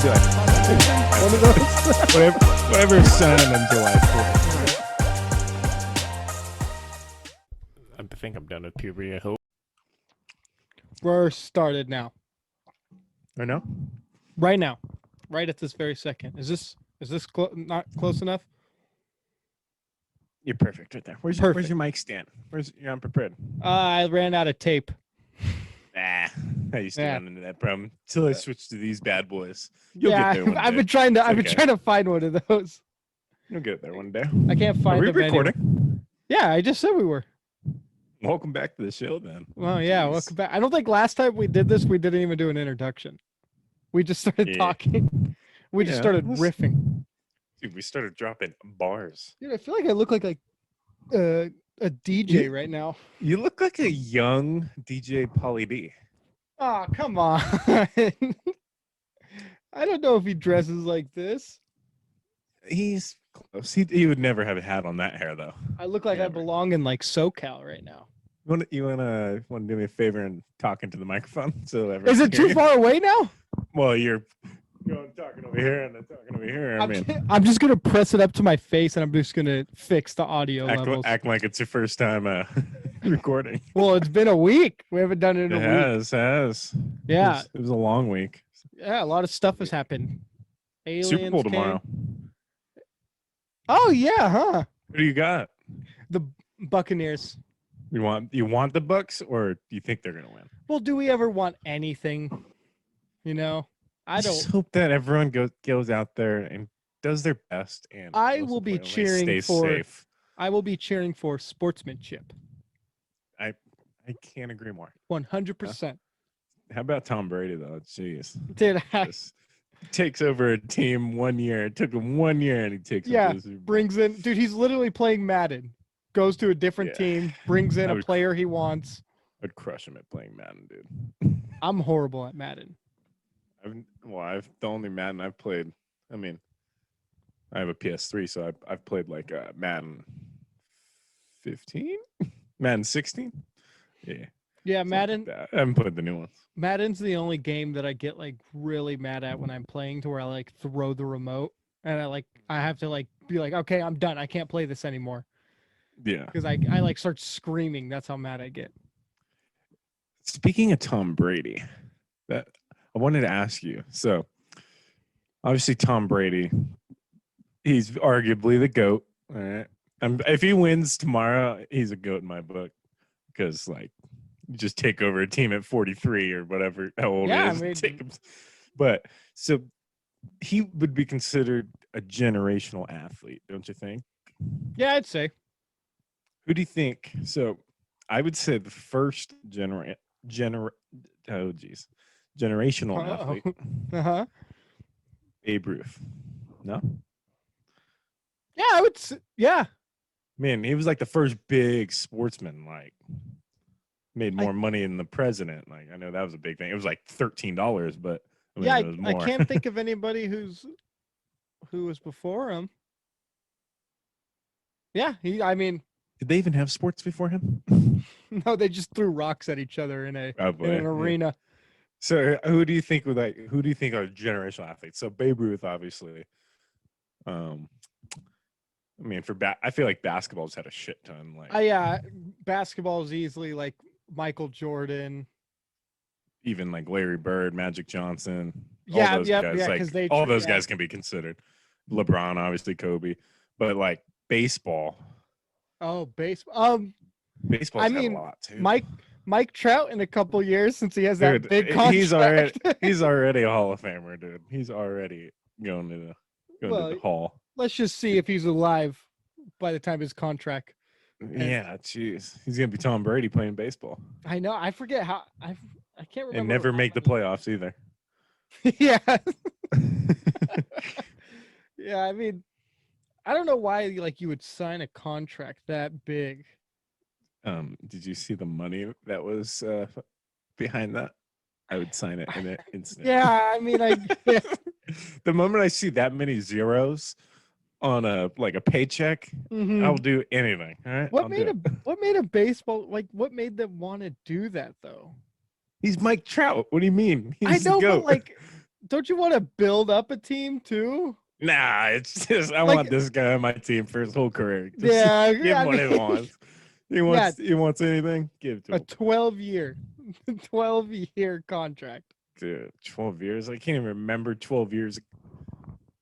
would be like, one of those. whatever son on July 4th. I think I'm done with puberty, I hope. We're started now. Or no? Right now. Right at this very second. Is this not close enough? You're perfect right there. Where's your mic stand? You're unprepared? I ran out of tape. I used to run into that problem until I switched to these bad boys. I've been trying to find one of those. You'll get there one day. I can't find Are we recording? Anywhere. Yeah, I just said we were. Welcome back to the show, then. Well, yeah, welcome back. I don't think last time we did this, we didn't even do an introduction. We just started talking. We just started riffing. Dude, we started dropping bars. Dude, I feel like I look like a DJ right now. You look like a young DJ Pauly D. Oh, come on. I don't know if he dresses like this. He's close. He would never have a hat on that hair, though. I look like I belong in like SoCal right now. You wanna do me a favor and talk into the microphone so everyone Is it too far away now? Well, you're talking over here and then talking over here. I'm just gonna press it up to my face and I'm just gonna fix the audio levels. Act like it's your first time recording. Well, it's been a week. We haven't done it in a week. It has. Yeah. It was a long week. Yeah, a lot of stuff has happened. Aliens Super Bowl tomorrow. Oh yeah, huh? Who do you got? The Buccaneers. You want the Bucks, or do you think they're gonna win? Well, do we ever want anything? You know, I don't. Just hope that everyone goes out there and does their best. And I will be cheering for. Safe. I will be cheering for sportsmanship. I can't agree more. 100%. How about Tom Brady though? Jeez, dude, takes over a team 1 year. It took him 1 year, and he takes. Brings in, dude. He's literally playing Madden. Goes to a different team, brings in a player he wants. I'd crush him at playing Madden, dude. I'm horrible at Madden. The only Madden I've played. I mean, I have a PS3, so I've played like Madden 15, Madden 16. Yeah, Madden. Like I haven't played the new ones. Madden's the only game that I get like really mad at when I'm playing, to where I like throw the remote and I have to like be like, okay, I'm done. I can't play this anymore. Yeah, because I like start screaming. That's how mad I get. Speaking of Tom Brady, that I wanted to ask you. So, obviously, Tom Brady, he's arguably the GOAT. All right, if he wins tomorrow, he's a GOAT in my book, because like you just take over a team at 43 or whatever how old he is. I mean, but so he would be considered a generational athlete, don't you think? Yeah, I'd say. Who do you think? So I would say the first generational athlete. Babe Ruth. No? Yeah, I would say, yeah. Man, he was like the first big sportsman, like made more money than the president. Like I know that was a big thing. It was like $13, but it was more. I can't think of anybody who was before him. Yeah, did they even have sports before him? No, they just threw rocks at each other in an arena. So who do you think are generational athletes? So Babe Ruth, obviously. I mean, I feel like basketball's had a shit ton. Like, basketball is easily like Michael Jordan, even like Larry Bird, Magic Johnson. All those guys can be considered. LeBron, obviously, Kobe, but like baseball. Oh, baseball. Baseball's had a lot too. Mike Trout in a couple years, since he has that big contract. He's already a Hall of Famer, dude. He's already going to the Hall. Let's just see if he's alive by the time his contract. Yeah, jeez, he's gonna be Tom Brady playing baseball. I know. I forget how. I can't remember. And never make the playoffs either. Yeah. Yeah, I mean, I don't know why like you would sign a contract that big. Did you see the money that was behind that? I would sign it in an instant. Yeah, I mean, the moment I see that many zeros on a paycheck, I'll do anything. All right. What made a baseball, like, what made them want to do that though? He's Mike Trout. What do you mean? I know, but like, don't you want to build up a team too? Nah, it's just I Like, want this guy on my team for his whole career. Just yeah, give I him what he mean, wants. yeah, He wants anything, give it to a him. 12-year, 12-year contract. Dude, 12 years. I can't even remember 12 years.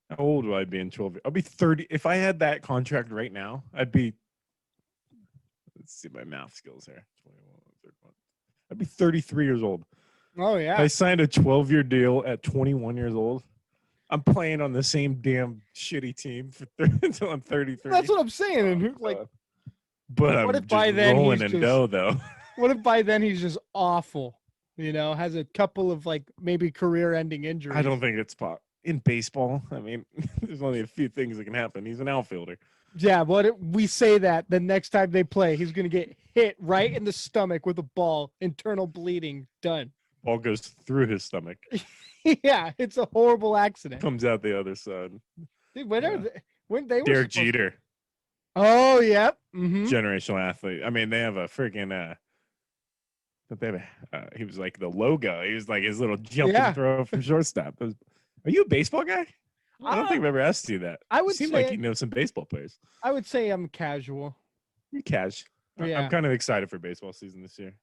How old will I be in 12 years? I'll be 30. If I had that contract right now, I'd be, let's see my math skills here. 21, 31. I'd be 33 years old. Oh If yeah, I signed a 12-year deal at 21 years old. I'm playing on the same damn shitty team for until I'm 33. that's what I'm saying. Oh, And like, God. But what I'm if just by then rolling he's in just dough, though. what if by then he's just awful? You know, has a couple of like maybe career-ending injuries. I don't think it's pop in baseball. I mean, there's only a few things that can happen. He's an outfielder. Yeah, what if we say that the next time they play, he's gonna get hit right in the stomach with a ball, internal bleeding, done. Ball goes through his stomach, Yeah, it's a horrible accident. comes out the other side. Dude, when are Yeah. when they were Derek supposed Jeter, Oh, yep. Mm-hmm. generational athlete. I mean, they have a freaking but they have he was like the logo. He was like his little jump Yeah. and throw from shortstop. Are you a baseball guy? I don't think Uh, I've ever asked you that. I You would seem like say you know some baseball players. I would say I'm casual. You cash. I'm Yeah. kind of excited for baseball season this year.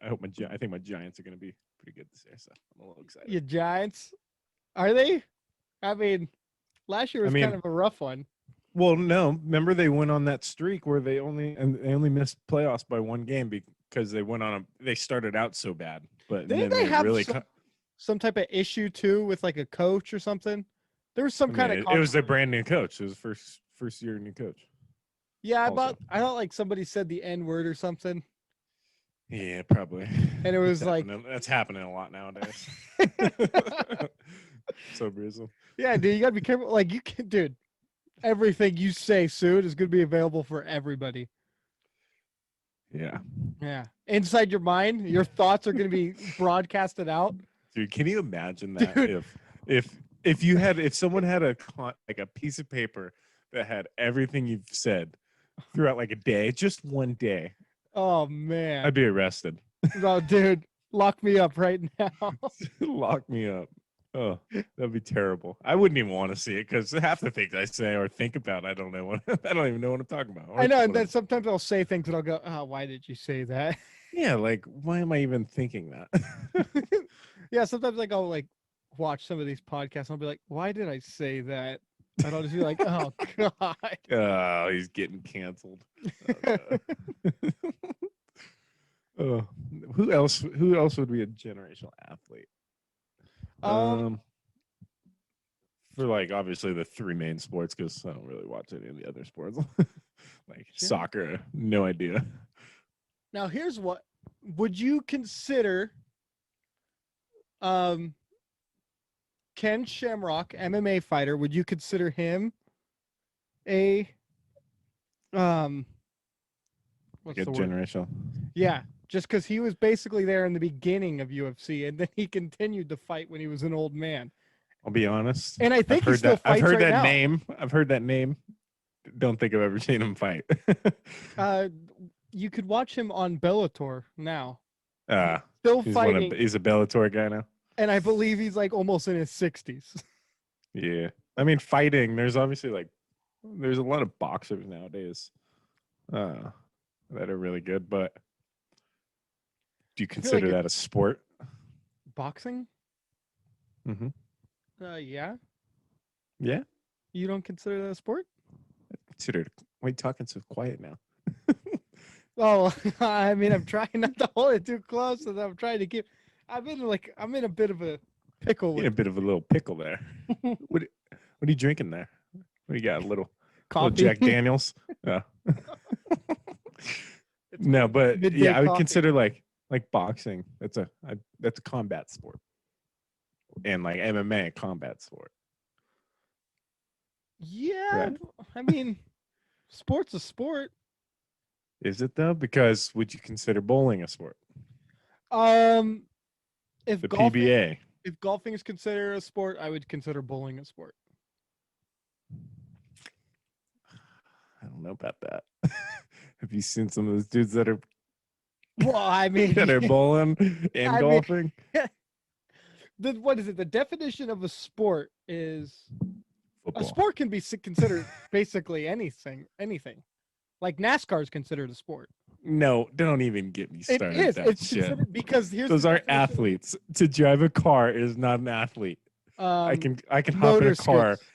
I think my Giants are going to be pretty good this year, so I'm a little excited. You Giants. Are they? I mean, last year was mean- kind of a rough one. Well, no, remember they went on that streak where they only missed playoffs by one game because they started out so bad, but Didn't then they have really some type of issue too with like a coach or something? There was some kind of it was a brand new coach. It was first year new coach. Yeah, also. I thought like somebody said the N word or something. Yeah, probably. And it was like that's happening a lot nowadays. So reason. Yeah, dude, you gotta be careful. Like you can dude, everything you say soon is gonna be available for everybody. Yeah. Yeah. Inside your mind, your thoughts are gonna be broadcasted out. Dude, can you imagine that Dude. if someone had a piece of paper that had everything you've said throughout like a day, just one day, Oh man. I'd be arrested. Oh dude, lock me up right now. Lock me up. Oh, that'd be terrible. I wouldn't even want to see it because half the things I say or think about, I don't know what I don't even know what I'm talking about. I know, and What then sometimes I'll say things and I'll go, "Oh, why did you say that?" yeah, like why am I even thinking that? Yeah, sometimes like I'll like watch some of these podcasts and I'll be like, "Why did I say that?" And I'll just be like, "Oh god." Oh, he's getting canceled. Oh, God. Oh, who else would be a generational athlete? For like obviously the three main sports because I don't really watch any of the other sports. Like soccer, no idea. Now here's what would you consider Ken Shamrock, MMA fighter, would you consider him a what's Like a the word? generational. Yeah, just because he was basically there in the beginning of UFC and then he continued to fight when he was an old man. I'll be honest. And I think he still I've fights heard right that now. name. I've heard that name. Don't think I've ever seen him fight. You could watch him on Bellator now. Still Still fighting, he's a Bellator guy now. and I believe he's like almost in his 60s. Yeah. I mean, fighting, there's obviously there's a lot of boxers nowadays that are really good, but do you consider that a sport? Boxing? Mm-hmm. Yeah. Yeah. You don't consider that a sport? Consider it. Why are you talking so quiet now? Oh, I mean, I'm trying not to hold it too close, and I'm trying to keep. I'm in a bit of a pickle You're in a with bit of a little pickle there. What are you drinking there? What do you got? A little coffee. Jack Daniels? Yeah. No, but midday yeah, I would coffee. consider like boxing. That's a combat sport, and like MMA a combat sport. Yeah, Correct. I mean, sport's a sport. Is it though? Because would you consider bowling a sport? If The golfing, PBA. if golfing is considered a sport, I would consider bowling a sport. I don't know about that. Have you seen some of those dudes that are Well, I mean, bowling and golfing? what is it? The definition of a sport is a Football. sport can be considered basically anything. Like NASCAR is considered a sport. No, don't even get me It started. is. That It's shit. considered because here's Those the aren't definition. athletes. To drive a car is not an athlete. I can hop in motor a car. skills.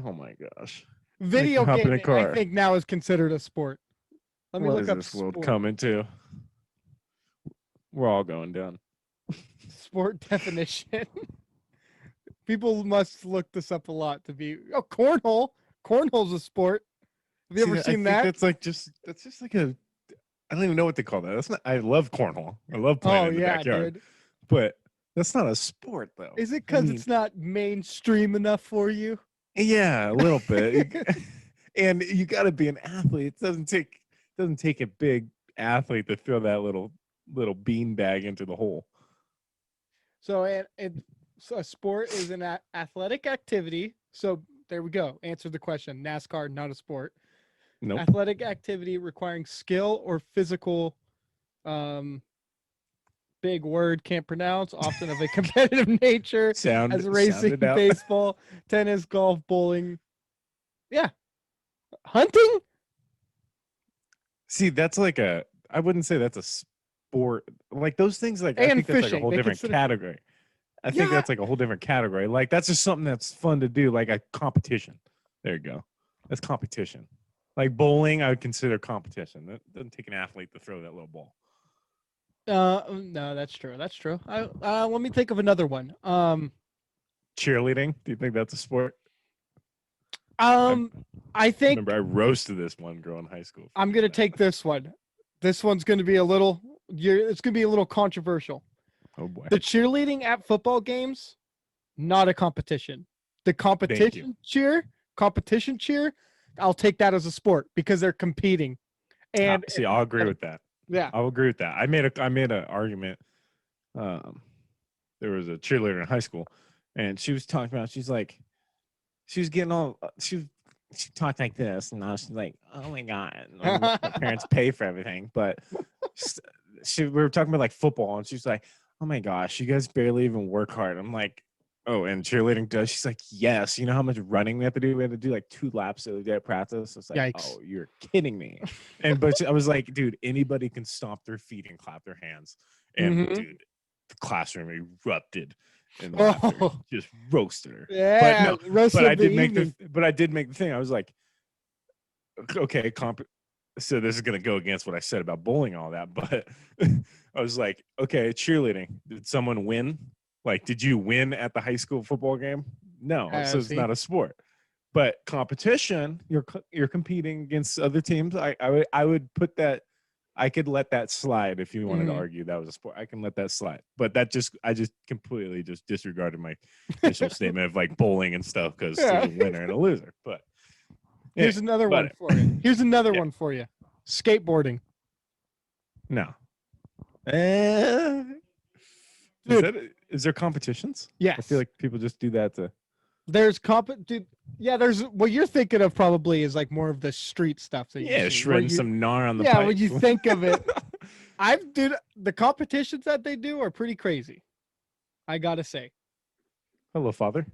Oh my gosh. Video hop in a gaming, I car. think now is considered a sport. Let me What look is up this world sport. coming to? We're all going down. Sport definition. People must look this up a lot to be. Oh, cornhole. Cornhole's a sport. Have you ever I seen think that? that's just like a. I don't even know what to call that. That's not. I love cornhole. I love playing Oh in the yeah, backyard. dude. But that's not a sport though. Is it I because mean, it's not mainstream enough for you? yeah, a little bit. And you got to be an athlete. It doesn't take a big athlete to throw that little bean bag into the hole. So so a sport is an athletic activity. So there we go. Answer the question. NASCAR, not a sport. Nope. Athletic activity requiring skill or physical big word, can't pronounce, often of a competitive nature, as racing, sounded out. baseball, tennis, golf, bowling. Yeah. Hunting? See, that's like I wouldn't say that's a sport. Like those things, like I And think that's like a fishing. whole They different consider- category. I think Yeah. that's like a whole different category. Like that's just something that's fun to do, like a competition. There you go. That's competition. Like bowling, I would consider competition. That doesn't take an athlete to throw that little ball. No, that's true. That's true. Let me think of another one. Cheerleading, do you think that's a sport? I think Remember, I roasted this one girl in high school. I'm gonna take this one. This one's gonna be a little. It's gonna be a little controversial. Oh boy. The cheerleading at football games, not a competition. The competition cheer, I'll take that as a sport because they're competing. And See, I'll agree with that. yeah, I'll agree with that. I made an argument. There was a cheerleader in high school, and she was talking about. She was getting all. She talked like this, and I was like, "Oh my god, my parents pay for everything." But we were talking about like football, and she's like, "Oh my gosh, you guys barely even work hard." I'm like, "Oh, and cheerleading does?" She's like, "Yes." You know how much running we have to do? We had to do like 2 laps the other day at practice. It's like, Yikes. "Oh, you're kidding me!" But I was like, "Dude, anybody can stomp their feet and clap their hands." And Mhm. dude, the classroom erupted and Oh. just roasted her. yeah, no, roast But of I the did make evening. but I did make the thing. I was like, okay, so this is gonna go against what I said about bowling and all that, but I was like, okay, cheerleading. Did someone win? Like, did you win at the high school football game? No, so it's See? not a sport. But competition, you're competing against other teams. I would put that. I could let that slide if you wanted to Mhm. argue that was a sport. I can let that slide. But I just completely just disregarded my initial statement of like bowling and stuff because Yeah. there's a winner and a loser. But Here's yeah, another but- one for you. Here's another Yeah. one for you. Skateboarding. no. Is there competitions? Yes. I feel like people just do that to. There's dude. Yeah, there's what you're thinking of probably is like more of the street stuff that you see, where Shredding you- some gnar on the yeah, pipe. when you think of it, dude, the competitions that they do are pretty crazy. I gotta say. Hello, father.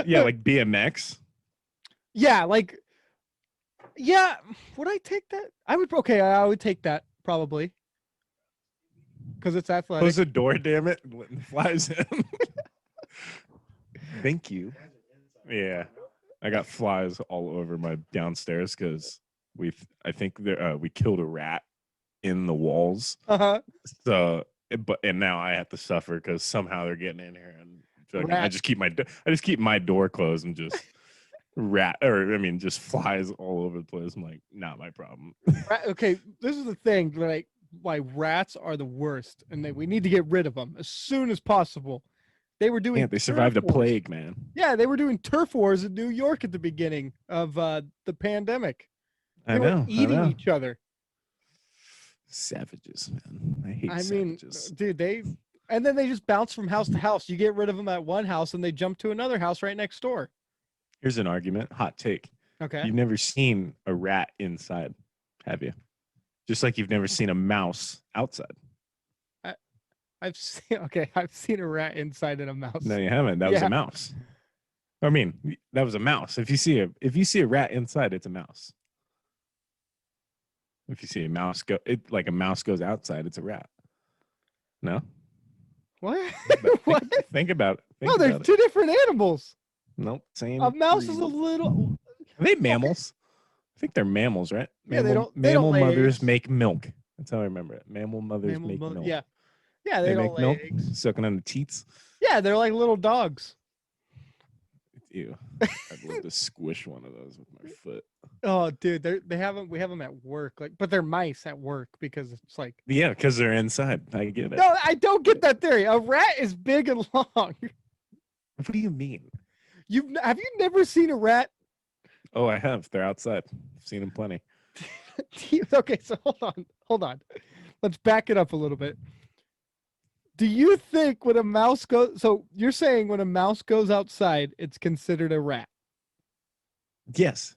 Yeah, like BMX. Yeah, like, yeah. Would I take that? I would take that probably because it's athletic. Close the door, damn it. And let the flies in. Thank you. Yeah. I got flies all over my downstairs because I think we killed a rat in the walls. Uh-huh. So, and now I have to suffer because somehow they're getting in here, and I just keep my door closed and just just flies all over the place. I'm like, not my problem. Okay, this is the thing, like why rats are the worst, and we need to get rid of them as soon as possible. They were doing. Yeah, they survived the turf wars. plague, man. Yeah, they were doing turf wars in New York at the beginning of the pandemic. They I were know. eating each other. Savages, man. I hate I mean, savages. dude, and then they just bounce from house to house. You get rid of them at one house, and they jump to another house right next door. Here's an argument. Hot take. Okay. You've never seen a rat inside, have you? Just like you've never seen a mouse outside. I've seen a rat inside and a mouse. No, you haven't. That was Yeah. a mouse. I mean, that was a mouse. If you see a rat inside, it's a mouse. If you see a mouse like a mouse goes outside, it's a rat. No? What? Think, What? think about it. Think No, about they're it. two different animals. Nope. Same. A mouse is breed. a little. Are they mammals? I think they're mammals, right? Yeah, they don't Mammal lay mothers eggs. make milk. That's how I remember it. Mammal mothers Mammal make mo- milk. Yeah, yeah, they They don't make lay milk, eggs. sucking on the teats. Yeah, they're like little dogs. Ew. I'd love to squish one of those with my foot. Oh, dude, we have them at work, like, but they're mice at work because it's like. Yeah, because they're inside. I get it. No, I don't get that theory. A rat is big and long. What do you mean? Have you never seen a rat? Oh, I have. They're outside. I've seen them plenty. Okay, so hold on. Let's back it up a little bit. Do you think when a mouse goes? So you're saying when a mouse goes outside, it's considered a rat? Yes.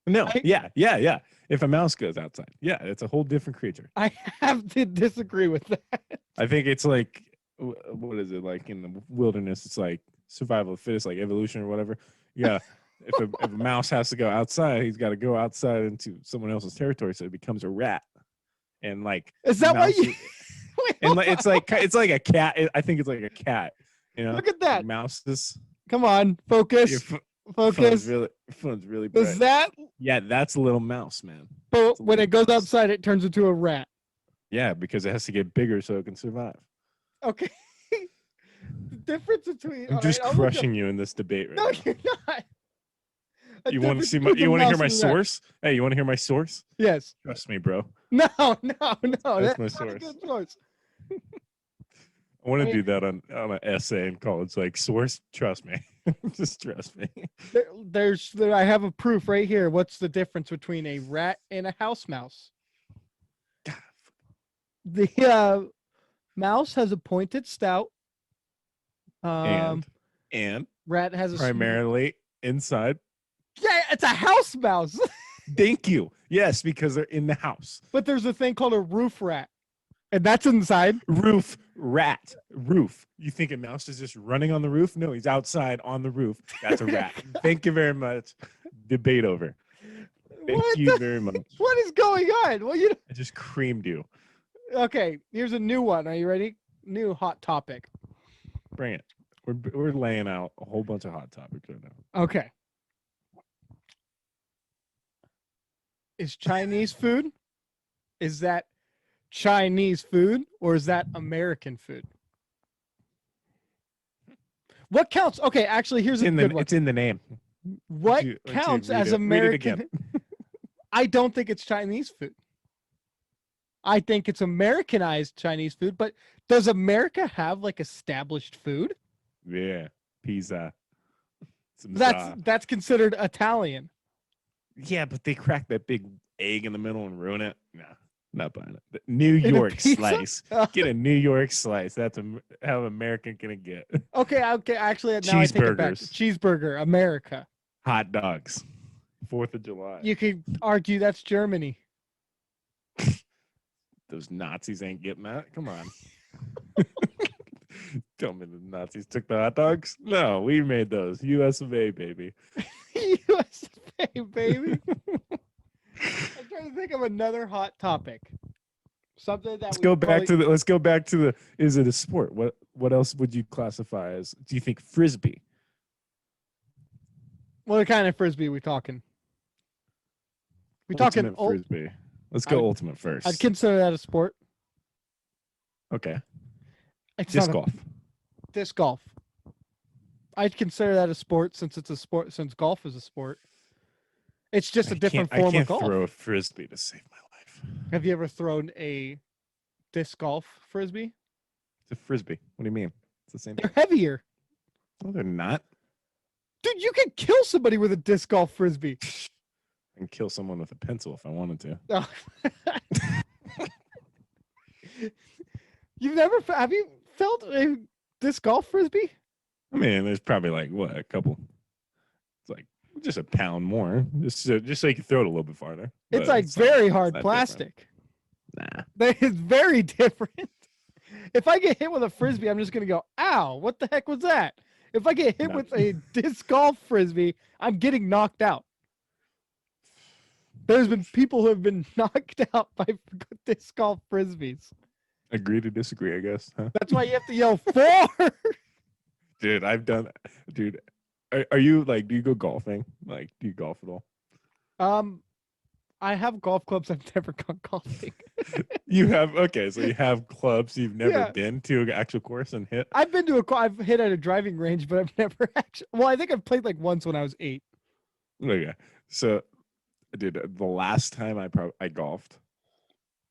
No. I- Yeah. If a mouse goes outside, yeah, it's a whole different creature. I have to disagree with that. I think it's like, what is it like in the wilderness? It's like survival of the fittest, like evolution or whatever. Yeah. If a mouse has to go outside, he's got to go outside into someone else's territory, so it becomes a rat. And like, Is that why mouse- you? Wait, And hold like, it's like a cat. I think it's like a cat. You know, Look at that. Mouses. Come on, focus, Your focus. phone's really bright. Is that? Yeah, that's a little mouse, man. But It's a when little it goes mouse. outside, it turns into a rat. Yeah, because it has to get bigger so it can survive. Okay. The difference between. I'm just crushing you in this debate right No, now. you're not. A You want to difference see my? between You a want to hear mouse my and a rat. source? Hey, you want to hear my source? Yes. Trust me, bro. No. That's my not a source. good source. I want to I do that on an essay in college. Like source, trust me, just trust me. I have a proof right here. What's the difference between a rat and a house mouse? The mouse has a pointed snout. And Rat has a smooth- primarily inside. Yeah, it's a house mouse. Thank you. Yes, because they're in the house. But there's a thing called a roof rat, and that's inside. Roof rat. Roof. You think a mouse is just running on the roof? No, he's outside on the roof. That's a rat. Thank you very much. Debate over. Thank What you the- very much. What is going on? Well, you. I just creamed you. Okay, here's a new one. Are you ready? New hot topic. Bring it. We're laying out a whole bunch of hot topics right now. Okay. Is Chinese food? Is that Chinese food or is that American food? What counts? Okay, actually, here's a good one. It's in the name. What you- why don't you counts read as it- read it again. American? I don't think it's Chinese food. I think it's Americanized Chinese food, but does America have like established food? Yeah. Pizza. Some za. That's considered Italian. Yeah, but they crack that big egg in the middle and ruin it. No, not buying it. The New In a York pizza? slice. Get a New York slice. That's how American can it get. Okay. Actually, now I take it back. Cheeseburgers. Cheeseburger, America. Hot dogs. 4th of July. You could argue that's Germany. Those Nazis ain't getting that. Come on. Tell me the Nazis took the hot dogs? No, we made those. US of A, baby. USA, baby. I'm trying to think of another hot topic. Something that Let's go back to the is it a sport? What else would you classify as? Do you think frisbee? What kind of frisbee we talking? We talking Ultimate frisbee. Let's go ultimate first. I'd consider that a sport. Okay. It's Disc not golf. Disc golf. I'd consider that a sport since it's a sport since golf is a sport. It's just a different form I of can't golf. throw a frisbee to save my life. Have you ever thrown a disc golf frisbee? It's a frisbee. What do you mean? It's the same They're thing. heavier. No, they're not. Dude, you could kill somebody with a disc golf frisbee. I can kill someone with a pencil if I wanted to. Oh. Have you felt a disc golf frisbee? I mean, there's probably like what, a couple. It's like just a pound more, just so you can throw it a little bit farther. It's but like not- very it's hard not different. plastic. Nah. That is very different. If I get hit with a frisbee, I'm just gonna go, "Ow! What the heck was that?" If I get hit No. with a disc golf frisbee, I'm getting knocked out. There's been people who have been knocked out by disc golf frisbees. Agree to disagree, I guess. Huh? That's why you have to yell four. Dude, I've done. Dude, are you like? Do you go golfing? Like, do you golf at all? I have golf clubs. I've never gone golfing. You have okay, so you have clubs you've never Yeah. been to an actual course and hit. I've been to I've hit at a driving range, but I've never actually. Well, I think I've played like once when I was 8. Okay, so dude, the last time I golfed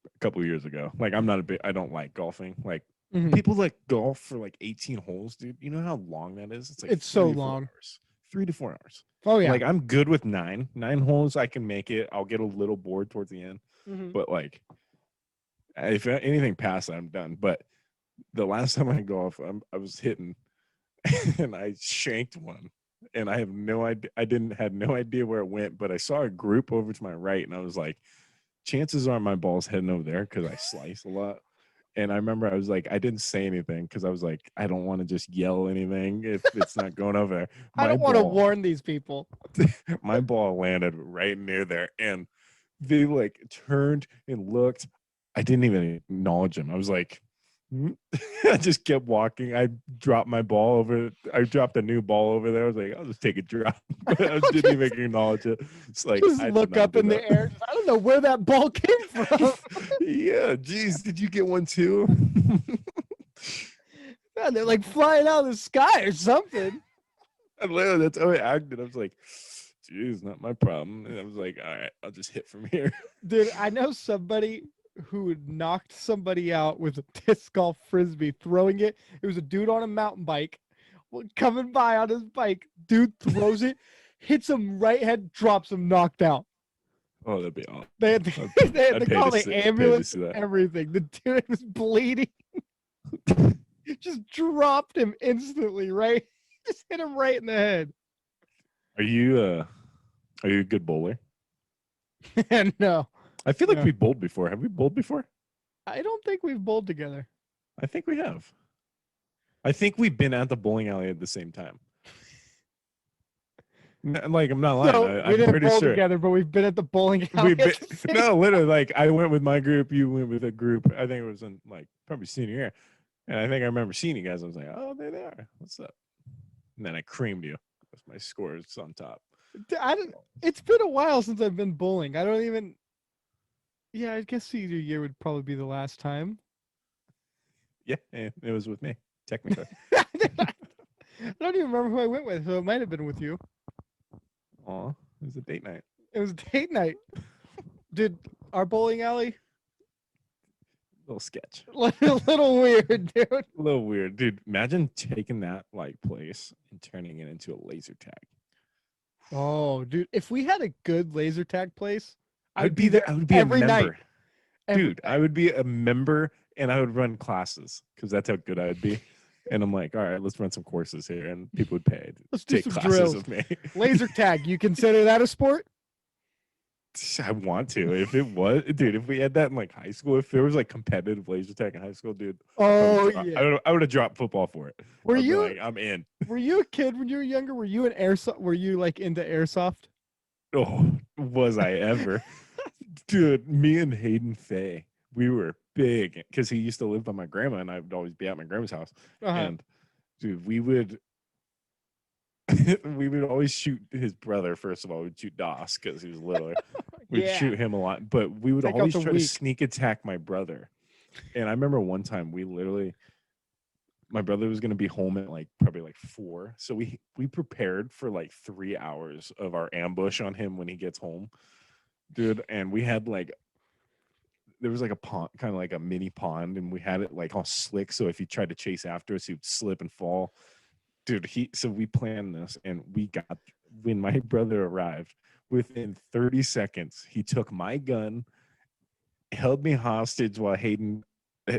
a couple of years ago. Like, I'm not a big. I don't like golfing. Like Mhm. people like golf for like 18 holes, dude. You know how long that is? It's like It's so 3 to 4 long. hours. 3 to 4 hours. Oh yeah. Like I'm good with 9 holes. I can make it. I'll get a little bored towards the end, Mhm. but like if anything past that, I'm done. But the last time I golf, I was hitting, and I shanked one, and I have no idea. Had no idea where it went, but I saw a group over to my right, and I was like, chances are my ball's heading over there because I slice a lot. And I remember I was like, I didn't say anything because I was like, I don't want to just yell anything if it's not going over there. I don't want to ball- warn these people. My ball landed right near there, and they like turned and looked. I didn't even acknowledge him. I was like, I just kept walking. I dropped my ball over. I dropped a new ball over there. I was like, I'll just take a drop. But I didn't even acknowledge it. It's like Just I did look not up do in the that. air. I don't know where that ball came from. Yeah, geez, did you get one too? Man, they're like flying out of the sky or something. I literally, that's how I acted. I was like, geez, not my problem. And I was like, all right, I'll just hit from here. Dude, I know somebody who had knocked somebody out with a disc golf frisbee, throwing it. It was a dude on a mountain bike coming by on his bike. Dude throws it, hits him right head, drops him, knocked out. Oh, that'd be awesome. They had I'd to pay call to the see- pay to ambulance see and that. everything. The dude was bleeding. Just dropped him instantly, right? Just hit him right in the head. Are you a good bowler? And no, I feel like Yeah. we bowled before. Have we bowled before? I don't think we've bowled together. I think we have. I think we've been at the bowling alley at the same time. Like, I'm not lying. So we I'm didn't pretty bowl sure. together, but we've been at the bowling alley. We've at been, the same no, literally, like I went with my group, you went with a group. I think it was in like probably senior year, and I think I remember seeing you guys. I was like, "Oh, there they are. What's up?" And then I creamed you with my scores on top. I don't. It's been a while since I've been bowling. I don't even. Yeah, I guess senior year would probably be the last time. Yeah, and it was with me, technically. I don't even remember who I went with, so it might have been with you. Aw, it was a date night. It was date night. Dude, our bowling alley, Little sketch. a little weird, dude. A little weird, dude. Imagine taking that like place and turning it into a laser tag. Oh, dude, if we had a good laser tag place, I would be there. I would be every a night. member. every Dude, I would be a member and I would run classes because that's how good I would be. And I'm like, all right, let's run some courses here, and people would pay to Let's do take some classes drills. with me. Laser tag, you consider that a sport? I want to. If it was, dude, if we had that in like high school, if there was like competitive laser tag in high school, dude, Oh I yeah. would have dropped football for it. Were I'd be you like, I'm in. were you a kid when you were younger? Were you an airsoft? Were you like into airsoft? Oh, was I ever? Dude, me and Hayden Faye, we were big because he used to live by my grandma, and I would always be at my grandma's house. Uh-huh. And dude, we would we would always shoot his brother. First of all, we'd shoot Doss because he was littler. We'd Yeah. shoot him a lot, but we would Take out always the try to weak. sneak attack my brother. And I remember one time my brother was going to be home at like probably like 4, so we prepared for like 3 hours of our ambush on him when he gets home, dude. And we had like there was like a pond, kind of like a mini pond, and we had it like all slick, so if he tried to chase after us, he would slip and fall. Dude, so we planned this, and when my brother arrived, within 30 seconds, he took my gun, held me hostage while Hayden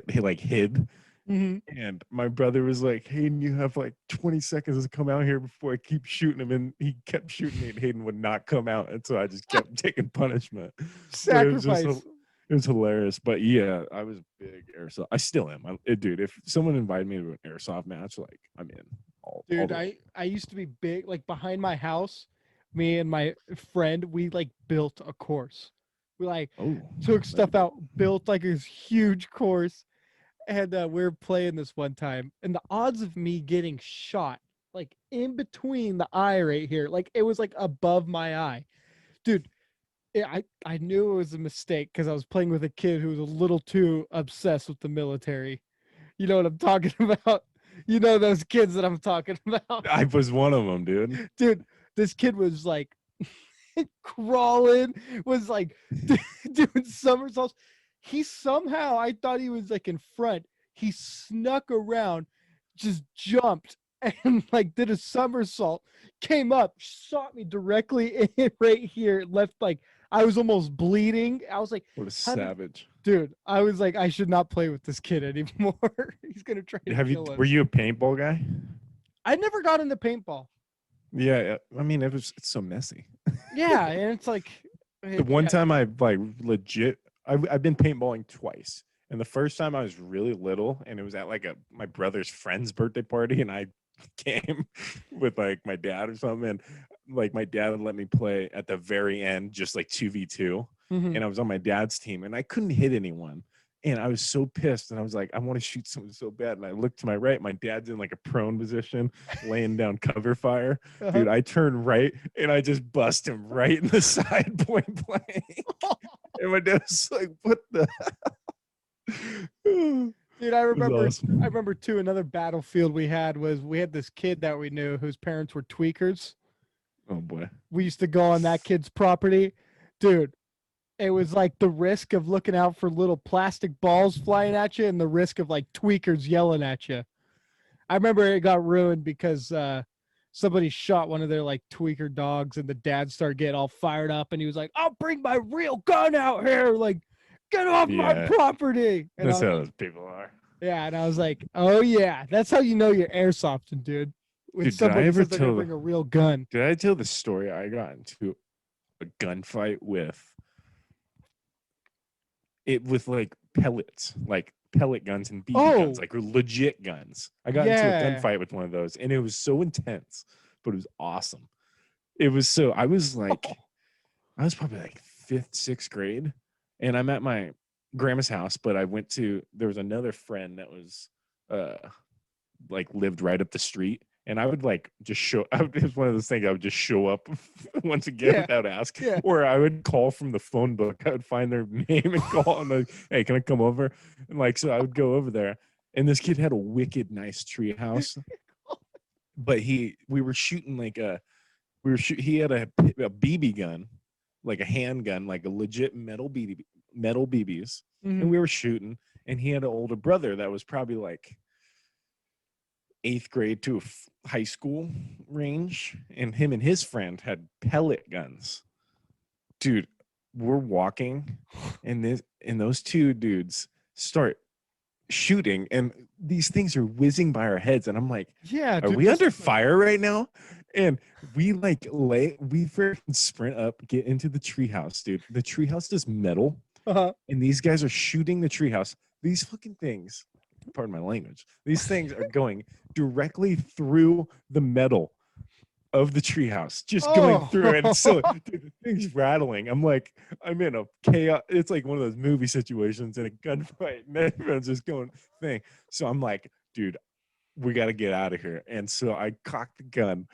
he like hid. Mhm. And my brother was like, Hayden, you have like 20 seconds to come out here before I keep shooting him. And he kept shooting me, and Hayden would not come out. And so I just kept taking punishment. But it was just Sacrifice. It was hilarious. But yeah, I was big airsoft. I still am. Dude, if someone invited me to an airsoft match, like I'm in all Dude, the way. I used to be big, like behind my house, me and my friend, we like built a course. We like Oh, took that'd stuff be dope. out, built like this huge course, and we were playing this one time, and the odds of me getting shot, like in between the eye right here, like it was like above my eye, dude. I knew it was a mistake because I was playing with a kid who was a little too obsessed with the military. You know what I'm talking about? You know those kids that I'm talking about. I was one of them, dude. Dude, this kid was like crawling, was like doing somersaults. He somehow, I thought he was like in front. He snuck around, just jumped and like did a somersault, came up, shot me directly in right here, left like I was almost bleeding. I was like, What a how did savage. dude, I was like, I should not play with this kid anymore. He's gonna try to kill Were us. you a paintball guy? I never got into paintball. Yeah, yeah. I mean, it's so messy. Yeah, and it's like The one yeah. time I like legit, I've been paintballing twice, and the first time I was really little, and it was at like my brother's friend's birthday party, and I came with like my dad or something, and like my dad let me play at the very end, just like 2v2, Mhm. and I was on my dad's team, and I couldn't hit anyone. And I was so pissed, and I was like, I want to shoot someone so bad. And I looked to my right, my dad's in like a prone position, laying down cover fire. Uh-huh. Dude, I turned right and I just bust him right in the side point blank. And my dad was like, what the it Dude, I was remember I awesome. remember too another battlefield we had was we had this kid that we knew whose parents were tweakers. Oh boy. We used to go on that kid's property. Dude, it was like the risk of looking out for little plastic balls flying at you and the risk of like tweakers yelling at you. I remember it got ruined because somebody shot one of their like tweaker dogs and the dad started getting all fired up and he was like, I'll bring my real gun out here, like get off my Yeah, property. And I that's was how like, those people are. yeah, and I was like, oh yeah, that's how you know you're airsofting, dude. When Dude, did I somebody ever says they're gonna tell bring a real gun. did I tell the story I got into a gunfight with like pellets, like pellet guns and BB guns, Oh like legit guns. I got into a yeah. gunfight with one of those and it was so intense, but it was awesome. It was so I was probably like fifth, sixth grade, and I'm at my grandma's house, but there was another friend that was uh like lived right up the street. And I would like just it was one of those things I would just show up once again Yeah. without ask, Yeah. or I would call from the phone book. I would find their name and call and like, hey, can I come over? And like, so I would go over there. And this kid had a wicked nice tree house, but we were shooting like he had a BB gun, like a handgun, like a legit metal BBs, and Mhm. we were shooting. And he had an older brother that was probably like eighth grade to high school range, and him and his friend had pellet guns. Dude, we're walking, and those two dudes start shooting, and these things are whizzing by our heads, and I'm like, Yeah, are dude. we This under is like fire right now? And we freaking sprint up, get into the treehouse, dude. The treehouse is metal, and these guys are shooting the treehouse. These fucking things, pardon my language, these things are going directly through the metal of the treehouse, just going through it. And so oh dude, the thing's rattling. I'm in a chaos. It's like one of those movie situations in a gunfight, and everyone's just going thing. So I'm like, dude, we got to get out of here. And so I cock the gun,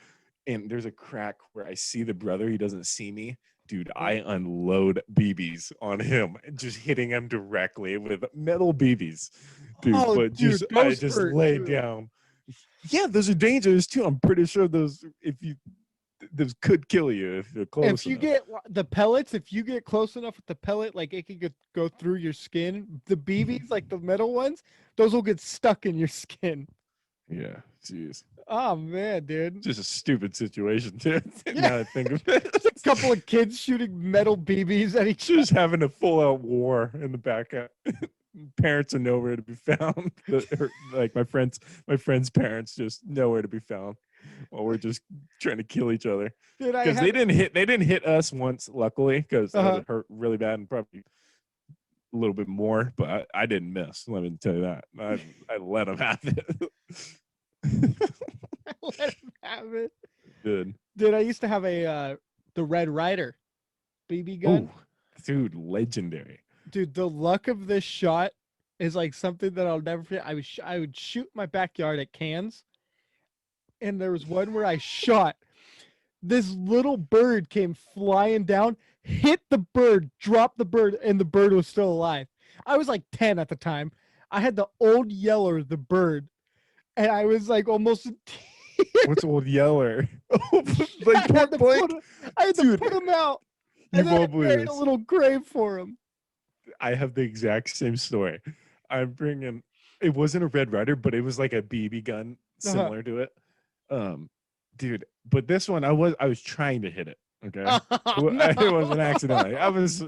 and there's a crack where I see the brother. He doesn't see me. Dude, I unload BBs on him, just hitting him directly with metal BBs, dude. oh But dude, I those just hurt lay too. down. Yeah, those are dangerous too. I'm pretty sure those could kill you if you're close If you enough. get the pellets, if you get close enough with the pellet, like it could go through your skin. The BBs, like the metal ones, those will get stuck in your skin. Yeah, jeez, Oh man, dude. just a stupid situation too. Yeah, Now I think of it, just a couple of kids shooting metal BBs at each other. just having a full-out war in the back. Parents are nowhere to be found. Like my friends' parents just nowhere to be found while we're just trying to kill each other. Dude, I Because had they didn't hit us once, luckily, because that uh would hurt really bad and probably a little bit more, but I didn't miss. Let me tell you that. I let him have it. Let him have it. Good. Dude, I used to have the Red Ryder BB gun. Oh, dude, legendary. Dude, the luck of this shot is like something that I'll never forget. I would shoot my backyard at cans, and there was one where I shot. This little bird came flying down, hit the bird, dropped the bird, and the bird was still alive. I was like 10 at the time. I had the Old Yeller, the bird, and I was like almost in tears. What's Old Yeller? I Like had Point to Blank? Dude, put him out. You And then I won't believe made a this. little grave for him. I have the exact same story. I'm bringing. It wasn't a Red Ryder, but it was like a BB gun similar to it. Dude, but this one I was trying to hit it. Okay, Oh, it wasn't no. accidentally. I was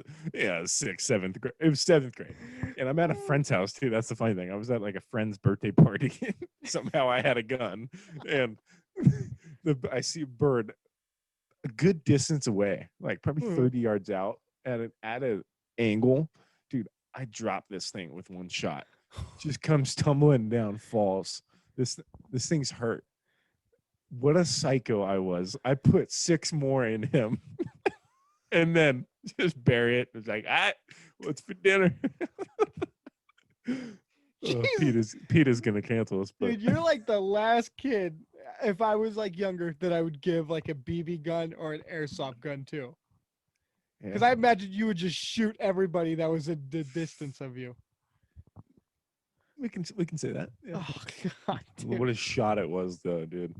sixth, seventh grade. It was seventh grade, and I'm at a friend's house too. That's the funny thing. I was at like a friend's birthday party. Somehow I had a gun, and I see a bird a good distance away, like probably 30 yards out at an angle. Dude, I dropped this thing with one shot. Just comes tumbling down, falls. This thing's hurt. What a psycho I was. I put 6 more in him and then just bury it. It's like, what's for dinner? Peter's gonna cancel us, but Dude, you're like the last kid. If I was like younger, that I would give like a BB gun or an airsoft gun to, because I imagine you would just shoot everybody that was in the distance of you. we can say that. Yeah. Oh God, dude. What a shot it was, though, dude.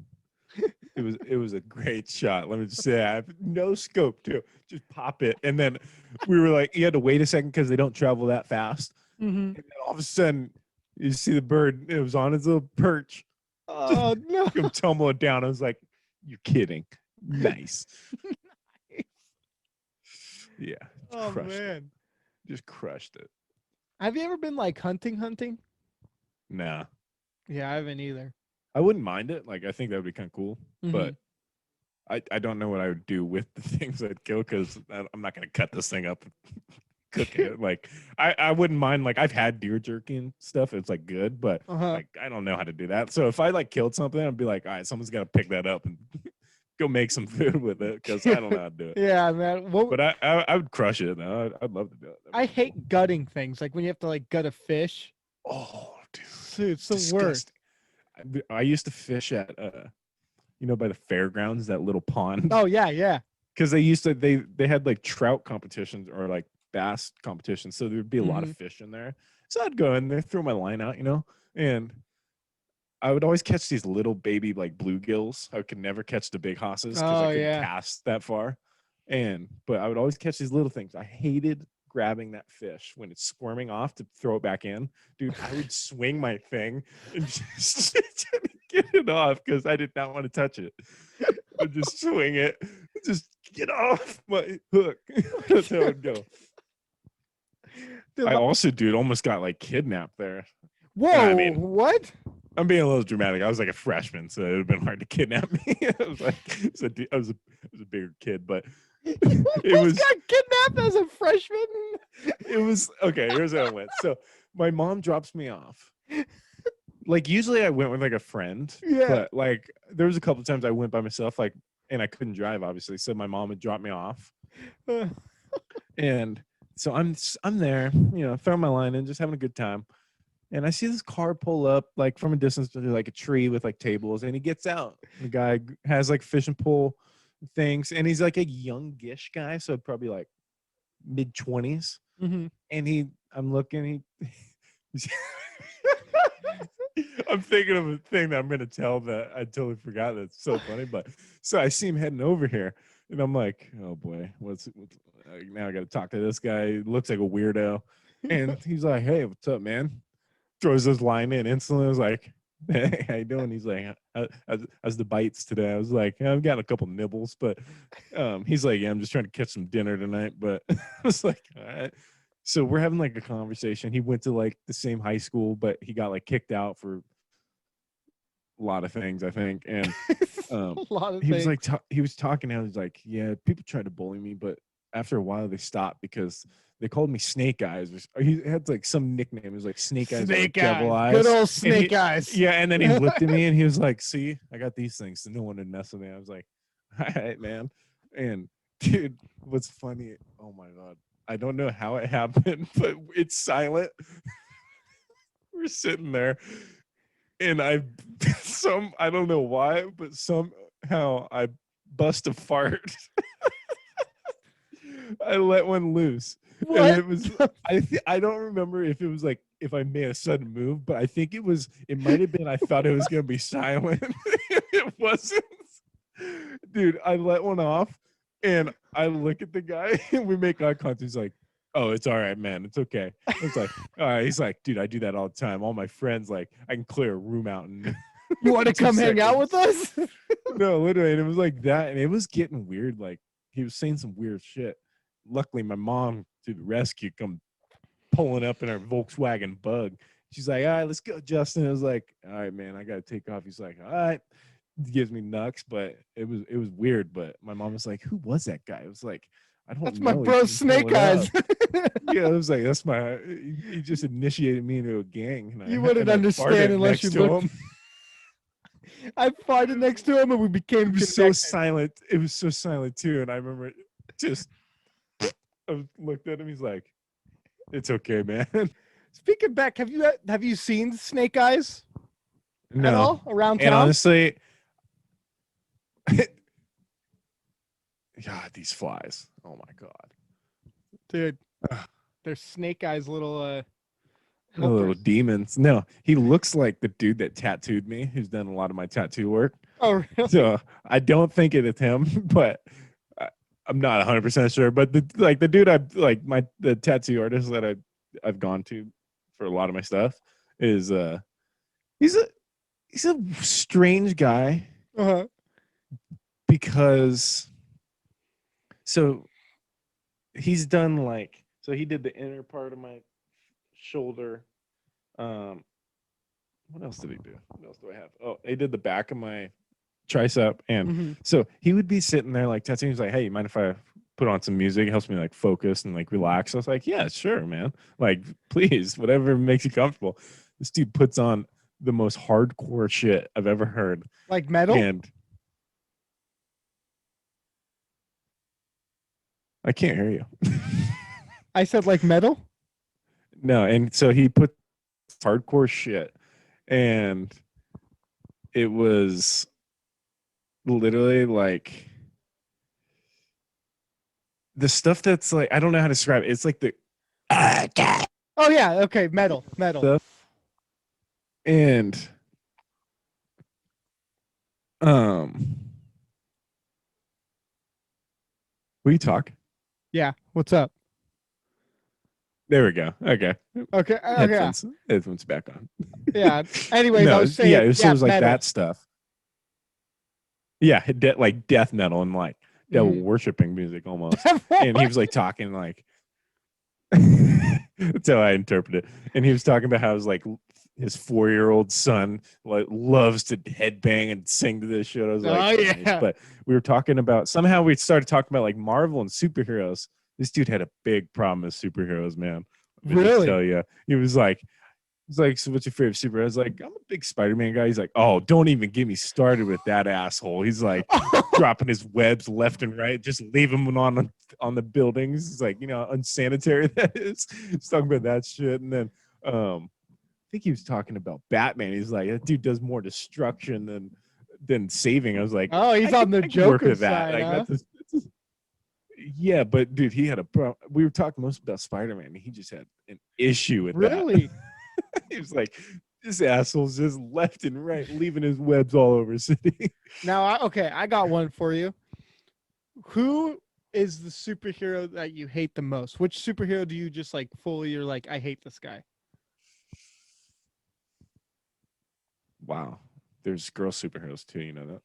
It was a great shot. Let me just say, I have no scope too. Just pop it, and then we were like, you had to wait a second because they don't travel that fast. Mm-hmm. And then all of a sudden, you see the bird. It was on his little perch. Oh no! Come tumbling down. I was like, "You're kidding? Nice." Yeah. Oh crushed it. man! Just crushed it. Have you ever been like hunting? Nah, Yeah, I haven't either. I wouldn't mind it. Like, I think that would be kind of cool, Mhm. but I don't know what I would do with the things I'd kill because I'm not gonna cut this thing up. And cook it. Like I wouldn't mind, like I've had deer jerky and stuff. It's like good, but like I don't know how to do that. So if I like killed something, I'd be like, all right, someone's got to pick that up and go make some food with it because I don't know how to do it. Yeah, man. But I would crush it. I'd love to do it. I hate gutting things, like when you have to like gut a fish. Oh, dude, Dude, it's the worst. I used to fish at by the fairgrounds, that little pond. Oh yeah. Because they had like trout competitions or like bass competitions, so there'd be a lot of fish in there. So I'd go in there, throw my line out, and I would always catch these little baby like bluegills. I could never catch the big hosses because I couldn't cast that far. But I would always catch these little things. I hated grabbing that fish when it's squirming off to throw it back in. Dude, I would swing my thing and just get it off because I did not want to touch it. I'd just swing it. Just get off my hook. That's how it would go. Dude, I also, dude, almost got like kidnapped there. Whoa! I mean, what? I'm being a little dramatic. I was like a freshman, so it would have been hard to kidnap me. I was a bigger kid, but it was got kidnapped as a freshman. It was okay. Here's how it went. So my mom drops me off. Like usually I went with like a friend, but like there was a couple of times I went by myself, like, and I couldn't drive obviously, so my mom would drop me off. And so I'm there, throwing my line in, just having a good time. And I see this car pull up like from a distance to like a tree with like tables, and he gets out. The guy has like fishing pole things, and he's like a youngish guy, so probably like mid-20s. And I'm looking, I'm thinking of a thing that I'm going to tell that I totally forgot. That's so funny. But so I see him heading over here, and I'm like, oh boy, what's now I got to talk to this guy. He looks like a weirdo. And he's like, hey, what's up, man? Throws his line in instantly. I was like, hey, how you doing? He's like, how's the bites today? I was like, I've got a couple nibbles, but he's like, yeah, I'm just trying to catch some dinner tonight. But I was like, all right. So we're having like a conversation. He went to like the same high school, but he got like kicked out for a lot of things, I think. And a lot of he things. was like, he was talking. I was like, yeah, people tried to bully me, but after a while they stopped because they called me Snake Eyes. Or he had like some nickname. It was like Snake Eyes, or, like, Snake Devil eyes. Eyes. Good old And snake eyes. yeah, and then he looked at me and he was like, "See, I got these things, so no one would mess with me." I was like, "All right, man." And dude, what's funny? Oh my god, I don't know how it happened, but it's silent. We're sitting there, and I don't know why, but somehow I bust a fart. I let one loose, and What? it was I don't remember if it was like if I made a sudden move, but I think it might have been I thought it was gonna be silent. It wasn't. Dude, I let one off and I look at the guy and we make eye contact. He's like, "Oh, it's all right, man. It's okay." I was like, "All right." He's like, "Dude, I do that all the time. All my friends, like, I can clear a room out in You want to 2 come hang out seconds." with us? No, literally, and it was like that, and it was getting weird. Like he was saying some weird shit. Luckily, my mom to the rescue come pulling up in our Volkswagen Bug. She's like, "All right, let's go, Justin." I was like, "All right, man, I gotta take off." He's like, "All right." He gives me nucks, but it was weird. But my mom was like, "Who was that guy?" I was like, "I don't That's know." my He bro didn't pull Snake it Eyes. up. Yeah, I was like, "That's my." He just initiated me into a gang, and You wouldn't I understand farted unless next you to looked. him. I farted next to him and we became It was so connected. silent. It was so silent too, and I remember just I looked at him. He's like, "It's okay, man." Speaking back, have you seen Snake Eyes at No, all around and town? honestly, God, these flies. Oh my god. Dude, Ugh. they're Snake Eyes little The little helpers. demons. No, he looks like the dude that tattooed me, who's done a lot of my tattoo work. Oh, really? So I don't think it is him, but I'm not 100% sure. But the dude the tattoo artist that I've gone to for a lot of my stuff is he's a he's a strange guy Uh-huh. because so he's done he did the inner part of my shoulder. Um, what else did he do? What else do I have? Oh, he did the back of my tricep, and Mhm. so he would be sitting there like tattooing. He's like, "Hey, you mind if I put on some music? It helps me like focus and like relax." I was like, "Yeah, sure, man. Like, please, whatever makes you comfortable." This dude puts on the most hardcore shit I've ever heard, Like metal? and I can't hear you. I said like metal? No, and so he put hardcore shit, and it was literally like the stuff that's like I don't know how to describe it. It's like the Oh yeah, okay, metal. stuff, and um, will you talk? Yeah. What's up? There we go. Okay, Okay. Okay. headphones back on. Yeah. Anyways, I No, was yeah, saying, so it was like metal. that stuff. Yeah, like death metal and like devil Mhm. worshiping music almost. And he was like talking like that's how I interpret it. And he was talking about how his like his 4-year-old son like loves to headbang and sing to this shit. I was Oh like, nice. yeah. But we were talking about somehow we started talking about like Marvel and superheroes. This dude had a big problem with superheroes, man. Let me just Really? tell you. He was like, he's like, "So what's your favorite superhero?" I was like, "I'm a big Spider-Man guy." He's like, "Oh, don't even get me started with that asshole." He's like dropping his webs left and right, just leave him on the buildings. He's like, unsanitary that is. He's talking about that shit. And then I think he was talking about Batman. He's like, that dude does more destruction than saving. I was like, Oh, he's on the I could work Joker with that. side, Like huh? yeah, but dude, he had a problem. We were talking most about Spider-Man, and he just had an issue with that. Really? He was like, this asshole's just left and right, leaving his webs all over the city. Now, I got one for you. Who is the superhero that you hate the most? Which superhero do you just like fully? You're like, I hate this guy. Wow. There's girl superheroes too, you know that?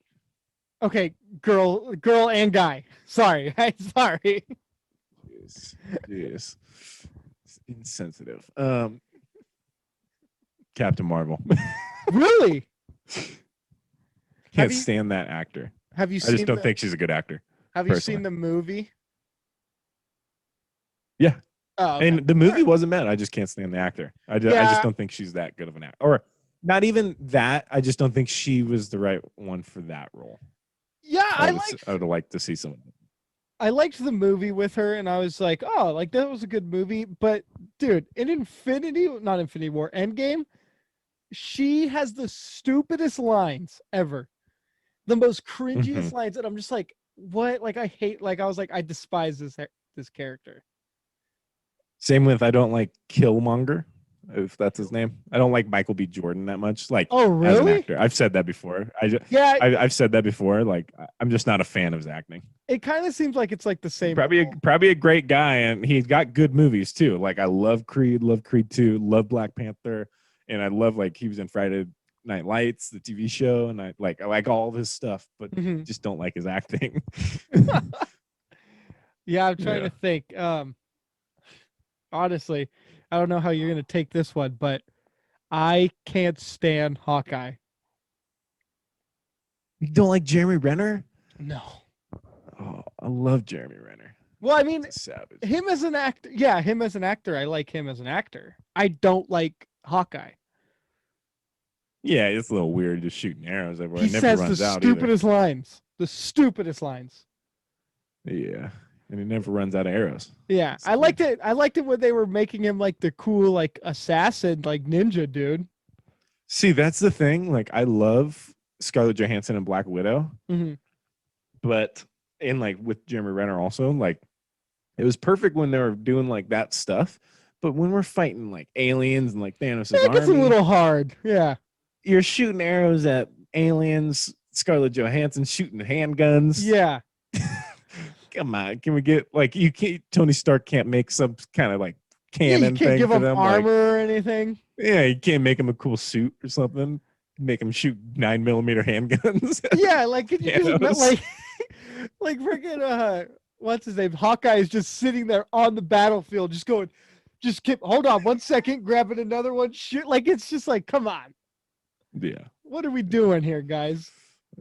Okay, girl, and guy. Sorry, I'm sorry. Jeez. Jeez. It's insensitive. Captain Marvel. Really? Can't you- stand that actor. Have you I seen? just don't think she's a good actor. Have you personally. seen the movie? Yeah. Oh, okay. And the movie wasn't bad. I just can't stand the actor. I just Yeah, don't think she's that good of an actor. Or not even that. I just don't think she was the right one for that role. yeah. I would like to see someone. I liked the movie with her, and I was like, oh, like that was a good movie. But dude, in not Infinity War, Endgame, she has the stupidest lines ever, the most Mhm. cringiest lines, and I'm just like, what? Like I hate. Like I was like, I despise this character. Same with I don't like Killmonger, if that's his name. I don't like Michael B. Jordan that much. Like Oh, as an really? actor, I've said that before. Yeah. I've said that before. Like I'm just not a fan of his acting. It kind of seems like it's like the same Probably role. probably a great guy, and he's got good movies too. Like I love Creed 2, love Black Panther, and I love like he was in Friday Night Lights, the TV show, and I like all of his stuff, but Mhm. just don't like his acting. Yeah, I'm trying Yeah. to think. Honestly, I don't know how you're gonna take this one, but I can't stand Hawkeye. You don't like Jeremy Renner? No. Oh, I love Jeremy Renner. Well, I He's mean, a savage. him as an actor, yeah, him as an actor, I like him as an actor. I don't like Hawkeye. Yeah, it's a little weird just shooting arrows everywhere. He It never says the runs out either. stupidest lines. The stupidest lines. Yeah. And it never runs out of arrows. Yeah, That's I the thing. liked it. I liked it when they were making him like the cool, like assassin, like ninja dude. See, that's the thing. Like I love Scarlett Johansson and Black Widow, Mhm. but and like with Jeremy Renner also, like it was perfect when they were doing like that stuff. But when we're fighting like aliens and like Thanos' It gets a army, little hard. Yeah. you're shooting arrows at aliens. Scarlett Johansson shooting handguns. Yeah. Come on, can we get like you can't? Tony Stark can't make some kind of like Yeah, you cannon can't thing give for him them. Like, armor or anything. yeah, you can't make him a cool suit or something. Make him shoot 9mm handguns. Yeah, like could you just Thanos. like like freaking what's his name? Hawkeye is just sitting there on the battlefield, just going, just keep hold on 1 second, grabbing another one, shoot. Like it's just like, come on. Yeah, What are we doing here, guys?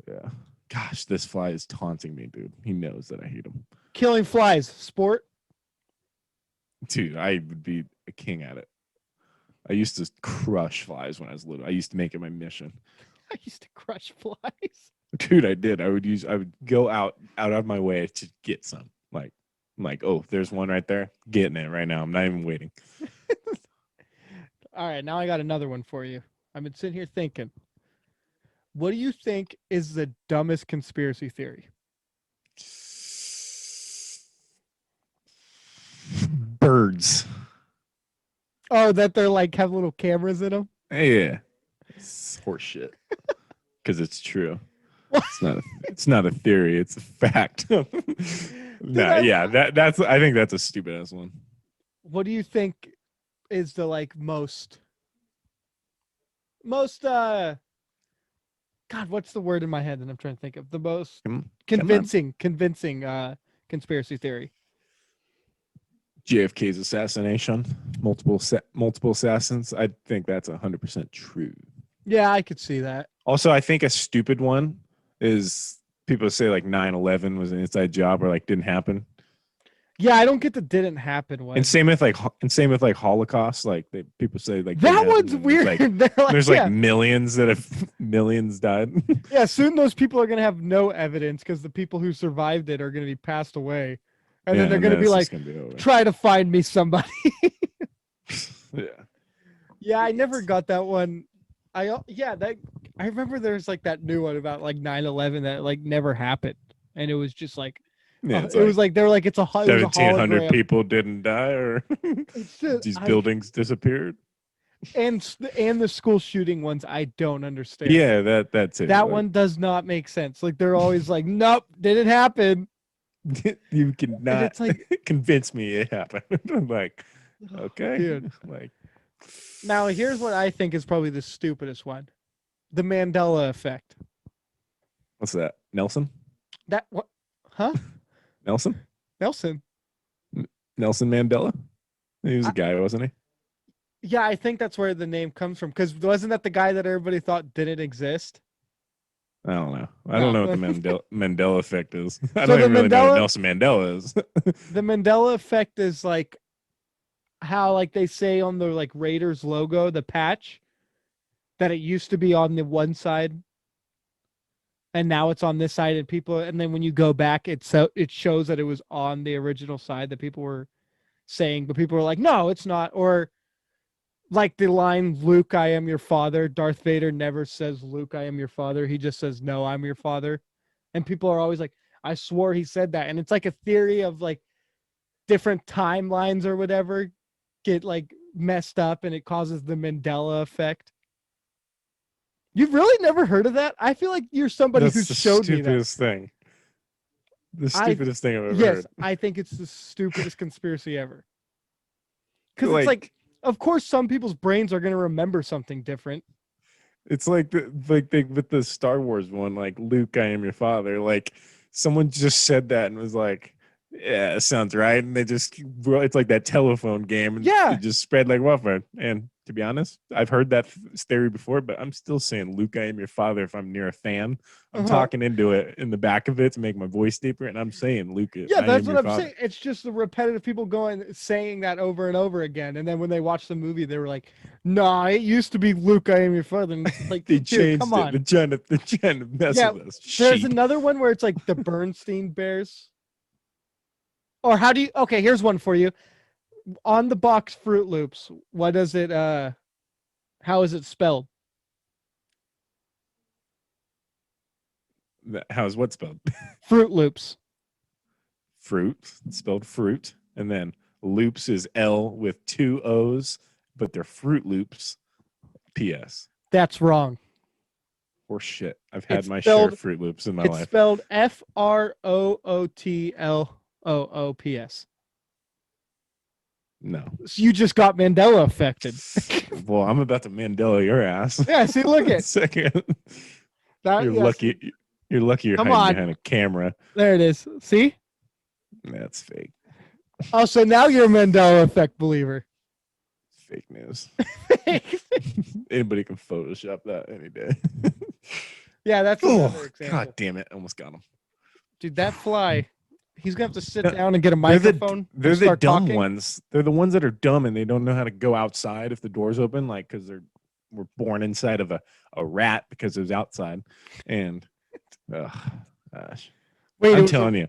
yeah. Gosh, this fly is taunting me, dude. He knows that I hate him. Killing flies, sport. Dude, I would be a king at it. I used to crush flies when I was little. I used to make it my mission. I used to crush flies. Dude, I did. I would go out of my way to get some. Like, I'm like, oh, there's one right there. Getting it right now. I'm not even waiting. All right, now I got another one for you. I've been sitting here thinking. What do you think is the dumbest conspiracy theory? Birds. Oh, that they're like have little cameras in them. Yeah. It's horseshit. Because it's true. What? It's not a theory, it's a fact. Nah, yeah, that's I think that's a stupid ass one. What do you think is the like most God, what's the word in my head that I'm trying to think of? The most Come on. convincing conspiracy theory. JFK's assassination, multiple assassins. I think that's 100% true. Yeah, I could see that. Also, I think a stupid one is people say like 9/11 was an inside job or like didn't happen. Yeah, I don't get the didn't happen one. And same with like Holocaust. Like people say like That didn't happen, one's and weird. They're like, there's yeah, like millions that have millions died. yeah. Soon those people are gonna have no evidence because the people who survived it are gonna be passed away, and then they're gonna be it's like, just gonna be over. try to find me somebody. Yeah. Yeah, I never got that one. I remember there's like that new one about like 9/11 that like never happened, and it was just like Yeah, it was like they were like it was a 1,700 hologram. people didn't die, or It's just, these buildings disappeared. and the school shooting ones I don't understand. Yeah, that's it. That Like, one does not make sense. Like they're always like, nope, didn't happen. you cannot it's like- convince me it happened. I'm like, okay, Dude. like Now here's what I think is probably the stupidest one: the Mandela effect. what's that? Nelson? That what? Huh? Nelson? Nelson? Nelson Mandela? He was a guy, wasn't he? Yeah, I think that's where the name comes from. Because wasn't that the guy that everybody thought didn't exist? I don't know. I don't know what the Mandela effect is. I So don't even the really know what Mandela- Nelson Mandela is. The Mandela effect is like how like they say on the like Raiders logo, the patch, that it used to be on the one side and now it's on this side, and people, and then when you go back, it shows that it was on the original side that people were saying, but people were like, no, it's not. Or like the line, Luke, I am your father. Darth Vader never says, Luke, I am your father. He just says, no, I'm your father. And people are always like, I swore he said that. And it's like a theory of like different timelines or whatever get like messed up, and it causes the Mandela effect. You've really never heard of that? I feel like you're somebody who That's the showed me that. stupidest thing. The I stupidest thing I've ever Yes, heard. I think it's the stupidest conspiracy ever. Because it's Like, like, of course, some people's brains are going to remember something different. it's like with the Star Wars one, like Luke, I am your father. Like someone just said that and was like, yeah, it sounds right. And they just it's like that telephone game, and Yeah. it just spread like wildfire. And to be honest, I've heard that theory before, but I'm still saying Luke, I am your father. If I'm near a fan, I'm talking into it in the back of it to make my voice deeper, and I'm saying Luke, Yeah, I that's am what your I'm father. saying. It's just the repetitive people saying that over and over again, and then when they watch the movie, they were like, "Nah, it used to be Luke, I am your father." And it's like, They dude, come changed it. on. They're trying to mess Yeah, with us. there's Sheep. another one where it's like the Bernstein Bears. Or how do you? Okay, here's one for you. On the box, Fruit Loops. What does it? How is it spelled? How's what spelled? Fruit Loops. Fruit, spelled fruit, and then loops is L with two O's, but they're Fruit Loops. P.S. That's wrong. Or shit. I've had It's my share spelled. of Fruit Loops in my It's life. spelled FROOTLOOPS. No. So you just got Mandela affected. Well, I'm about to Mandela your ass. Yeah, see, look at Second. that. You're Yes. lucky. You're lucky you're Come hiding on. behind a camera. There it is. See? That's fake. Oh, so now you're a Mandela effect believer. Fake news. Anybody can Photoshop that any day. Yeah, that's another example. God damn it. Almost got him. Dude, that fly, he's going to have to sit Yeah, down and get a microphone. They're and the start dumb talking. ones. They're the ones that are dumb and they don't know how to go outside if the door's open, like because were born inside of a rat because it was outside. And gosh. Wait, I'm telling you.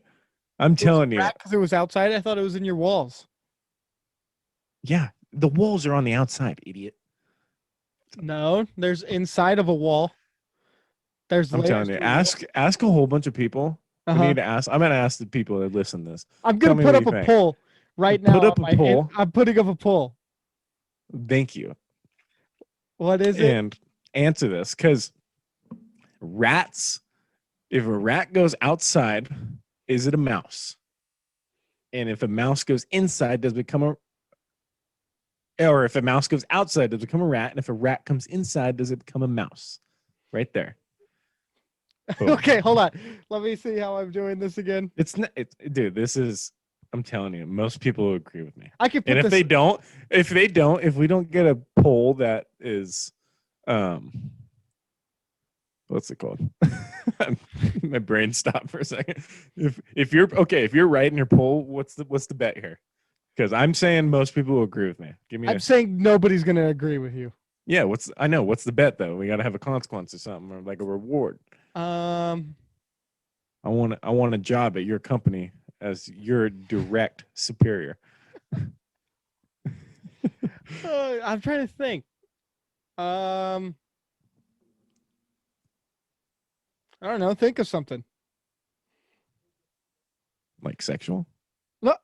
I'm telling you. Because it was outside? I thought it was in your walls. Yeah. The walls are on the outside, idiot. No, there's inside of a wall. There's I'm layers telling you. to a wall. Ask a whole bunch of people. We Uh-huh. need to ask. I'm gonna ask the people that listen to this. I'm Tell going me to put what up you a think. poll right now. Put up a poll. I'm putting up a poll. Thank you. What is it? And answer this, because rats, if a rat goes outside, is it a mouse? And if a mouse goes inside, does it become or if a mouse goes outside, does it become a rat? And if a rat comes inside, does it become a mouse? Right there. Boom. Okay, hold on. Let me see how I'm doing this again. It's not, dude, this is, I'm telling you, most people will agree with me. I can put And if this. if we don't get a poll that is, what's it called? My brain stopped for a second. If you're right in your poll, what's the bet here? Because I'm saying most people will agree with me. Give me I'm saying nobody's going to agree with you. yeah. I know what's the bet though? We got to have a consequence or something, or like a reward. I want a job at your company as your direct superior. I'm trying to think. I don't know. Think of something. Like sexual? No,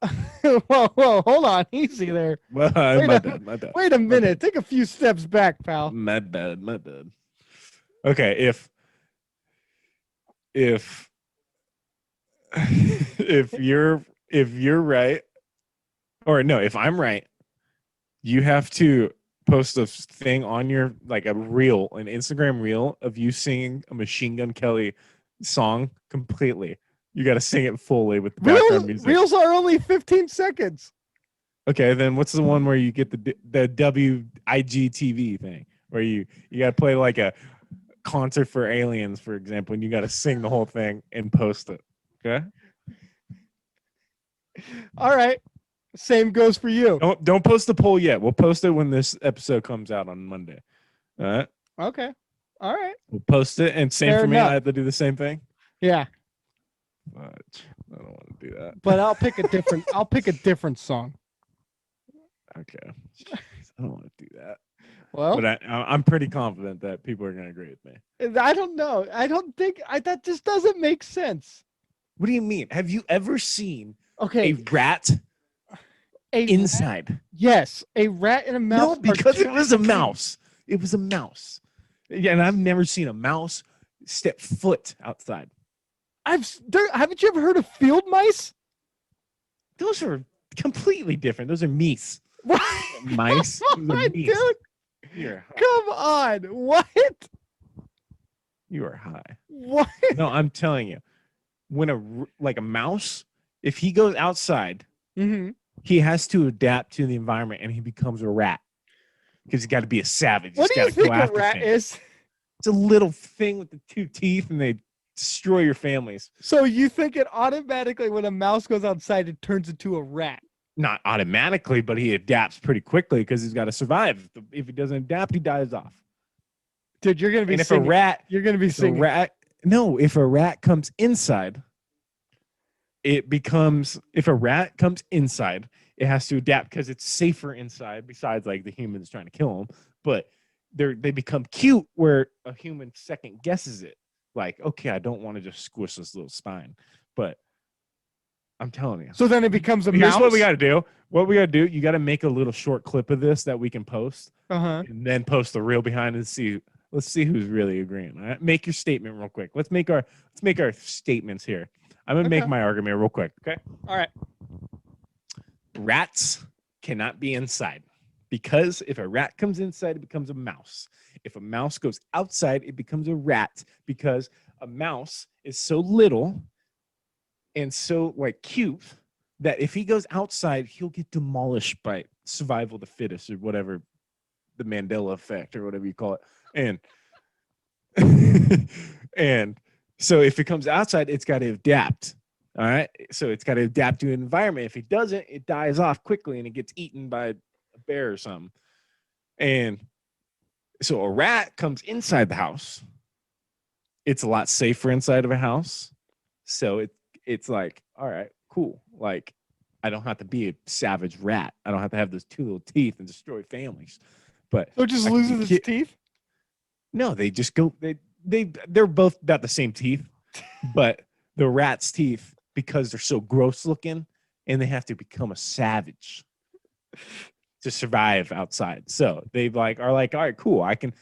whoa, hold on, easy there. Well, my bad. Wait a minute. Take a few steps back, pal. My bad. Okay, if if you're right, or no, if I'm right, you have to post a thing on your like an Instagram reel of you singing a Machine Gun Kelly song completely. You got to sing it fully with the background music. Reels are only 15 seconds. Okay, then what's the one where you get the WIGTV thing where you got to play like a concert for aliens, for example, and you got to sing the whole thing and post it. Okay. All right. Same goes for you. Don't post the poll yet. We'll post it when this episode comes out on Monday. All right. Okay. All right. We'll post it. And same Fair for me. enough. I have to do the same thing. Yeah, But I don't want to do that. but I'll pick a different. I'll pick a different song. Okay. Jeez, I don't want to do that. Well, But I'm pretty confident that people are going to agree with me. I don't know. I don't think that just doesn't make sense. What do you mean? Have you ever seen Okay, a rat a rat- inside? yes, a rat and a mouse. No, are because two it was a different- mouse. It was a mouse. Yeah, and I've never seen a mouse step foot outside. Haven't you ever heard of field mice? Those are completely different. Those are meese. What? Mice. Come Those are on, meese. dude. You're high. Come on. What? You are high. What? No, I'm telling you, when a mouse, if he goes outside, Mm-hmm. he has to adapt to the environment and he becomes a rat because he's got to be a savage. What He's do you gotta go think a after rat things. is? It's a little thing with the 2 teeth and they destroy your families. So you think it automatically, when a mouse goes outside, it turns into a rat? Not automatically, but he adapts pretty quickly because he's got to survive. If he doesn't adapt, he dies off. Dude, you're gonna be And if singing. a rat, You're gonna be if a singing. rat, no, if a rat comes inside, if a rat comes inside, it has to adapt because it's safer inside. Besides, like the humans trying to kill them, but they become cute where a human second guesses it. Like, okay, I don't want to just squish this little spine, but I'm telling you. So then it becomes a Here's mouse. what we got to do. What we got to do, you got to make a little short clip of this that we can post, Uh-huh. and then post the reel behind and see. Let's see who's really agreeing. All right? Make your statement real quick. Let's make our statements here. I'm gonna make Okay. my argument real quick. Okay. All right. Rats cannot be inside because if a rat comes inside, it becomes a mouse. If a mouse goes outside, it becomes a rat because a mouse is so little and so like cute that if he goes outside, he'll get demolished by survival of the fittest or whatever, the Mandela effect or whatever you call it. And so if it comes outside, it's got to adapt. All right. So it's got to adapt to an environment. If it doesn't, it dies off quickly and it gets eaten by a bear or something. And so a rat comes inside the house. It's a lot safer inside of a house. So it's like, all right, cool. Like, I don't have to be a savage rat. I don't have to have those 2 little teeth and destroy families. But So it just I can loses its get- teeth? no, they just go. They're both about the same teeth, but the rat's teeth, because they're so gross looking, and they have to become a savage to survive outside. So they are like, all right, cool. I can.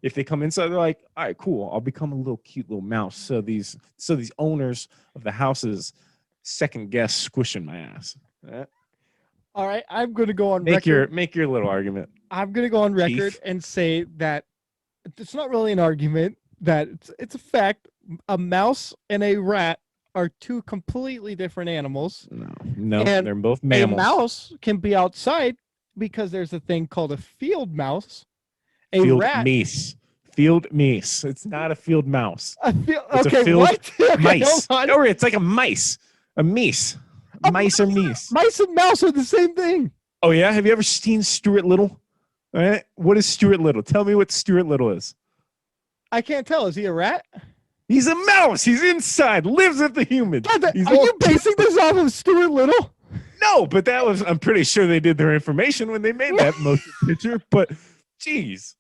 If they come inside, they're like, all right, cool. I'll become a little cute little mouse. So these owners of the houses second guess squishing my ass. All right. I'm going to go on Make record. your little argument. I'm going to go on record Teeth. and say that it's not really an argument, that it's a fact. A mouse and a rat are 2 completely different animals. No, And they're both mammals. A mouse can be outside because there's a thing called a field mouse. A Field rat. meese. Field meese. It's not a field mouse. It's a Okay, field what? Okay, Mice. hold on. Or it's like a mice. A meese. A Mice or meese. Mice and mouse are the same thing. Oh yeah? Have you ever seen Stuart Little? All right. What is Stuart Little? Tell me what Stuart Little is. I can't tell. Is he a rat? He's a mouse. He's inside. Lives with the humans. God, He's are all- you basing this off of Stuart Little? No, but that was. I'm pretty sure they did their information when they made that motion picture. But, geez,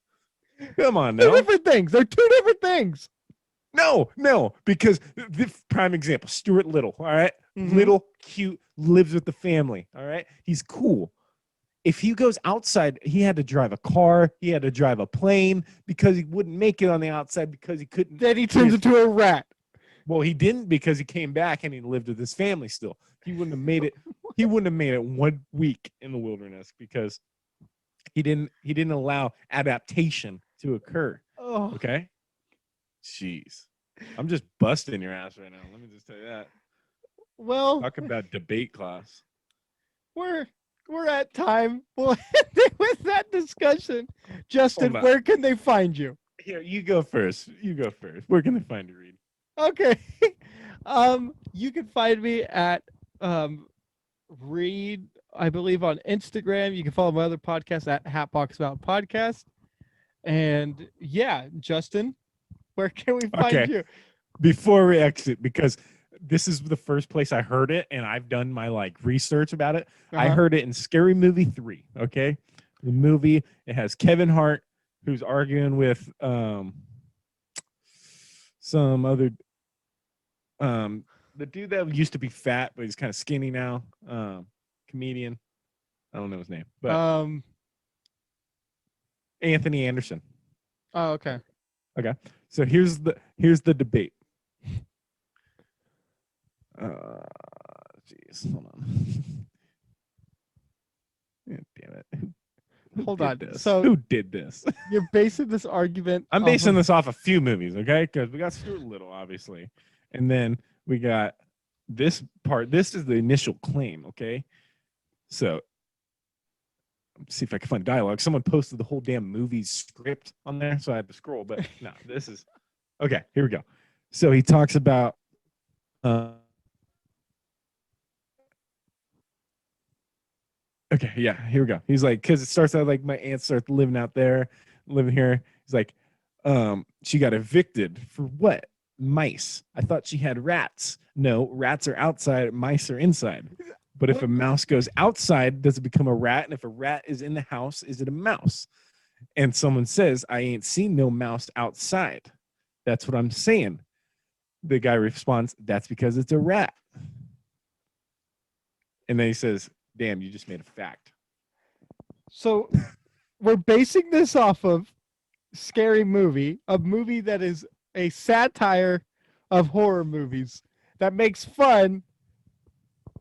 come on Two now. different things. They're 2 different things. No, because the prime example, Stuart Little. All right? Mhm. Little, cute, lives with the family. All right, he's cool. If he goes outside, he had to drive a car, he had to drive a plane because he wouldn't make it on the outside because he couldn't. Then he turns into a rat. Well, he didn't because he came back and he lived with his family still. He wouldn't have made it. He wouldn't have made it 1 week in the wilderness because he didn't allow adaptation to occur. Oh, Okay. Jeez, I'm just busting your ass right now. Let me just tell you that. well, Talk about debate class. we're at time. We'll end it with that discussion. Justin, Hold on. where can they find you? Here, you go first. You go first. Where can they find you, Reed? Okay. You can find me at Reed I believe, on Instagram. You can follow my other podcast at Hatbox About Podcast. And yeah, Justin, where can we find Okay. you? Before we exit, because this is the first place I heard it, and I've done my like research about it. I Uh-huh. heard it in Scary Movie 3. Okay. The movie, it has Kevin Hart, who's arguing with some other the dude that used to be fat, but he's kind of skinny now. Comedian. I don't know his name, but Anthony Anderson. Oh, okay. Okay. So here's the debate. Jeez, hold on. God damn it. Who Hold did on. this? So- Who did this? You're basing this argument. I'm off basing of- this off a few movies, okay? Because we got Stuart Little, obviously, and then we got this part. This is the initial claim, okay? So, let's see if I can find dialogue. Someone posted the whole damn movie script on there, so I had to scroll. But no, this is okay. Here we go. So he talks about. Okay, yeah, here we go. He's like, because it starts out like my aunt starts living out there, living here. He's like, she got evicted for what? Mice. I thought she had rats. No, rats are outside, mice are inside. But if a mouse goes outside, does it become a rat? And if a rat is in the house, is it a mouse? And someone says, I ain't seen no mouse outside. That's what I'm saying. The guy responds, that's because it's a rat. And then he says, damn, you just made a fact. So we're basing this off of Scary Movie, a movie that is a satire of horror movies that makes fun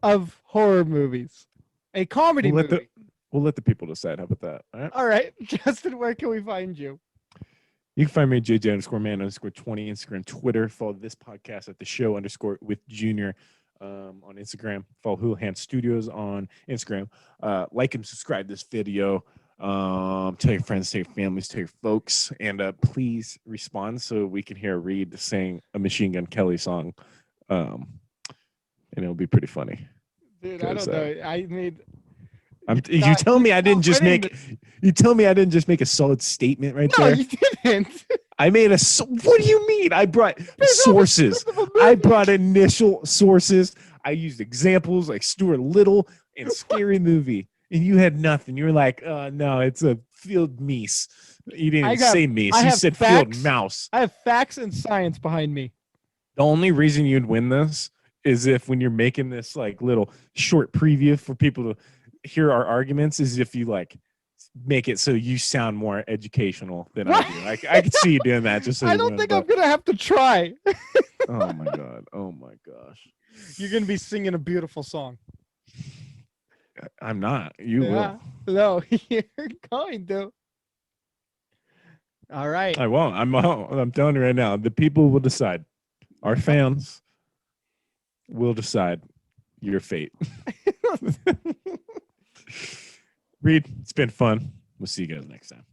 of horror movies. A comedy We'll let movie. We'll let the people decide. How about that? All right. All right. Justin, where can we find you? You can find me at JJ_man_20 Instagram, Twitter. Follow this podcast at the show _ with Junior on Instagram. Follow Houlihan Studios on Instagram. Like and subscribe this video. Tell your friends, tell your families, tell your folks, and please respond so we can hear Reed sing a Machine Gun Kelly song, and it'll be pretty funny. Dude, I don't know. I mean, You tell me I didn't just winning make. You tell me I didn't just make a solid statement right no, there. you didn't. I made a. What do you mean? I brought sources. I brought initial sources. I used examples like Stuart Little and Scary Movie, and you had nothing. You were like, no, it's a field meese. You didn't say meese. You said facts. field mouse. I have facts and science behind me. The only reason you'd win this is if when you're making this like little short preview for people to hear our arguments, is if you like make it so you sound more educational than I do. I could see you doing that. Just so I you don't know, think but- I'm gonna have to try. Oh my god! Oh my gosh! You're gonna be singing a beautiful song. I'm not. You Yeah. will. No, you're going to. All right. I won't. I'm telling you right now. The people will decide. Our fans will decide your fate. Reed, it's been fun. We'll see you guys next time.